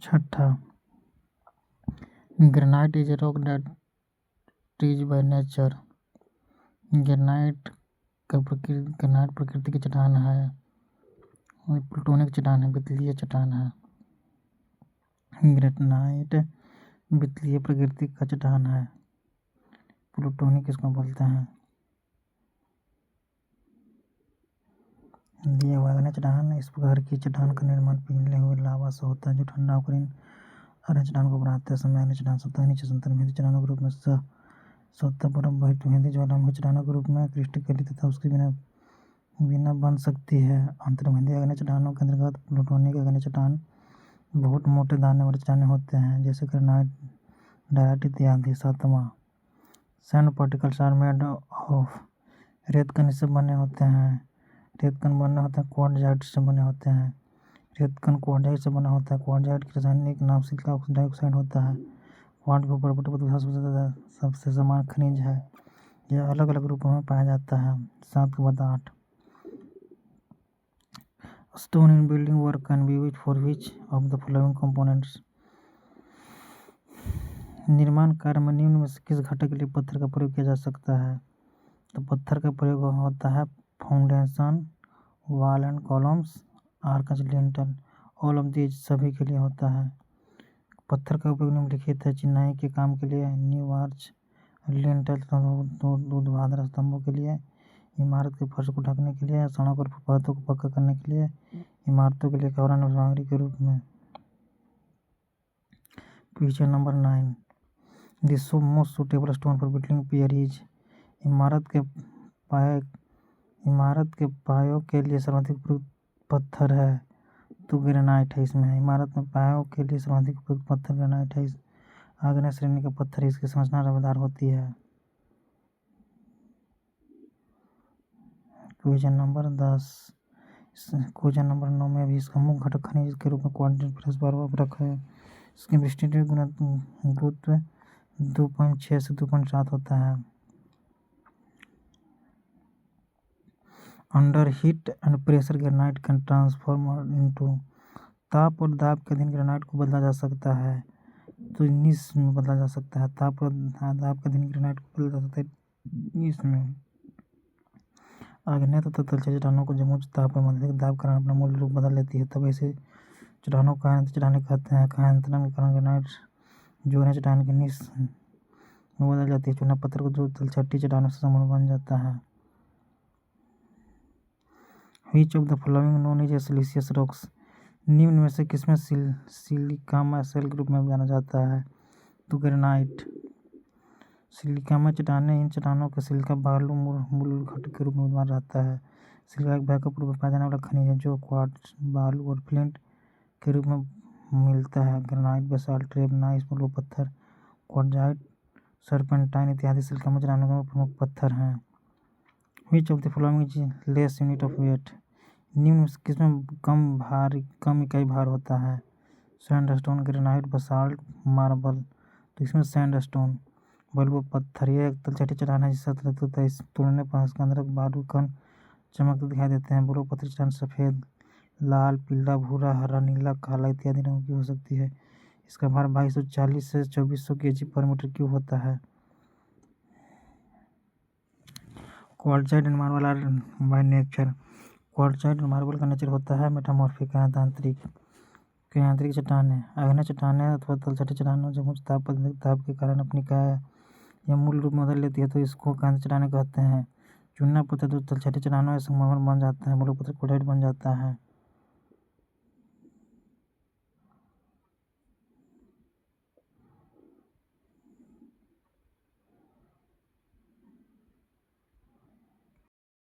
छठा, granite is a rock that is by nature. Granite प्रकृति की चट्टान है, प्लूटोनिक चट्टान है, वितलीय चट्टान है। ग्रेनाइट वितलीय प्रकृति का चट्टान है, प्लूटोनिक इसको बोलते हैं। दिया हुआ अग्नि चट्टान, इस प्रकार की चट्टान का निर्माण पिघले हुए लावा से होता है जो ठंडा होकर इन अग्नि चट्टान को बनाते समय अग्नि चट्टान सतह नीचे संतर्महित चट्टानों के रूप में सतह पर बहिर्मुखी ज्वालामुखी चट्टानों के रूप में क्रिस्टलीकृत तथा उसके बिना बन सकती है। अंतर्मुखी अग्नि चट्टानों के अंतर्गत प्लूटोनिक अग्नि चट्टान बहुत मोटे दाने वाले चट्टानें होते हैं जैसे ग्रेनाइट, डायराइट इत्यादि। सातवां, sand particles are made of, रेतकण इससे बने होते हैं। रेतकण बने होते हैं क्वार्टजाइट से बने होते हैं। रेतकण क्वार्टजाइट से बना होता है। क्वार्टजाइट की रासायनिक नाम सिलिका डाइऑक्साइड होता है। क्वार्ट्ज के ऊपर सबसे समान खनिज है। यह अलग अलग रूपों में पाया जाता है। 7 के बाद 8, stone in building work can be used for which of the following components. निर्माण कार्य में निम्न में से किस घटक के लिए पत्थर का प्रयोग किया जा सकता है? तो पत्थर का प्रयोग होता है foundation, wall and columns, arch, lintel. All of these सभी के लिए होता है। पत्थर का उपयोग निम्नलिखित है: चिनाई के काम के लिए, नींव, आर्च, लिंटल, ऊर्ध्वाधर स्तंभों के लिए, इमारत के फर्श को ढकने के लिए, सड़क और फुटपाथों को पक्का करने के लिए, इमारतों के लिए एक आवरण सामग्री के रूप में। Question number 9, this most suitable stone for building pier is. इमारत के पायों के लिए सर्वाधिक उपयुक्त पत्थर है तो ग्रेनाइट है इसमें। इमारत में पायों के लिए सर्वाधिक उपयुक्त पत्थर ग्रेनाइट है। आग्नेय श्रेणी का पत्थर, इसकी संरचना रवेदार होती है। क्वेश्चन नंबर 10, क्वेश्चन नंबर 9 में भी इसका मुख्य घटक खनिज के रूप में क्वार्ट्ज रखा है। इसके विशिष्ट गुरुत्व 2.6 से 2.7 होता है। Under heat and pressure granite can transform into, ताप और दाब के अधीन ग्रेनाइट को बदला जा सकता है तो निस में बदला जा सकता है। ताप और दाब के अधीन ग्रेनाइट को बदला जा सकता है निस में। आग्नेय तथा तलछटी चट्टानों को जब उच्च ताप एवं अधिक दाब के कारण अपना मूल रूप बदल लेती है तब ऐसे चट्टानों को कायांतरित चट्टानें कहते हैं। कायांतरण के कारण ग्रेनाइट जो है चट्टान के निस में बदल जाती है। चूना पत्थर को जो तलछटी चट्टानों से समूह बन जाता है। Which of the following known is a siliceous rocks. निम्न में से किसमें सिलिकामा सेल के रूप में जाना जाता है तो ग्रेनाइट। सिलिकामा चट्टानें, इन चट्टानों के सिलिका बालू मूल घटक के रूप में माना जाता है। सिलिका एक व्यापक रूप में पाया जाने वाला खनिज है जो क्वार्ट्ज, बालू और फ्लिंट के रूप में मिलता है। ग्रेनाइट, बेसाल्ट, रेबनाइस मूल पत्थर, क्वार्ट्जाइट, सर्पेंटाइन इत्यादि सिलिकामा चट्टानों के प्रमुख पत्थर हैं। Which of the following is less unit of weight. निम्न किसमें कम इकाई भार होता है? Sandstone, granite, basalt, marble. तो इसमें सैंडस्टोन। बलुआ पत्थर, यह एक तलछटी चट्टान है जिससे सतह होता है। इस तोड़ने पर इसके अंदर बालू कण चमकते दिखाई देते हैं। बलुआ पत्थर चट्टान सफेद, लाल, पीला, भूरा, हरा, नीला, काला इत्यादि रंग की हो सकती है। इसका भार 2240 से 2400 kg पर मीटर क्यूब होता है। Quartzite and marble are by nature. Quartzite और मार्बल का नेचर होता है मेटामॉर्फिक, यांत्रिक चट्टानें। आग्नेय चट्टानें अथवा तलछटी चट्टानों जब उच्च ताप पर अधिक ताप के कारण अपनी काया या मूल रूप में बदल लेती है तो इसको कायांतरित चट्टानें कहते हैं। चूना पत्थर जो तलछटी चट्टानों या संगमरमर बन जाता है, बलुआ पत्थर क्वार्ट्जाइट बन जाता है।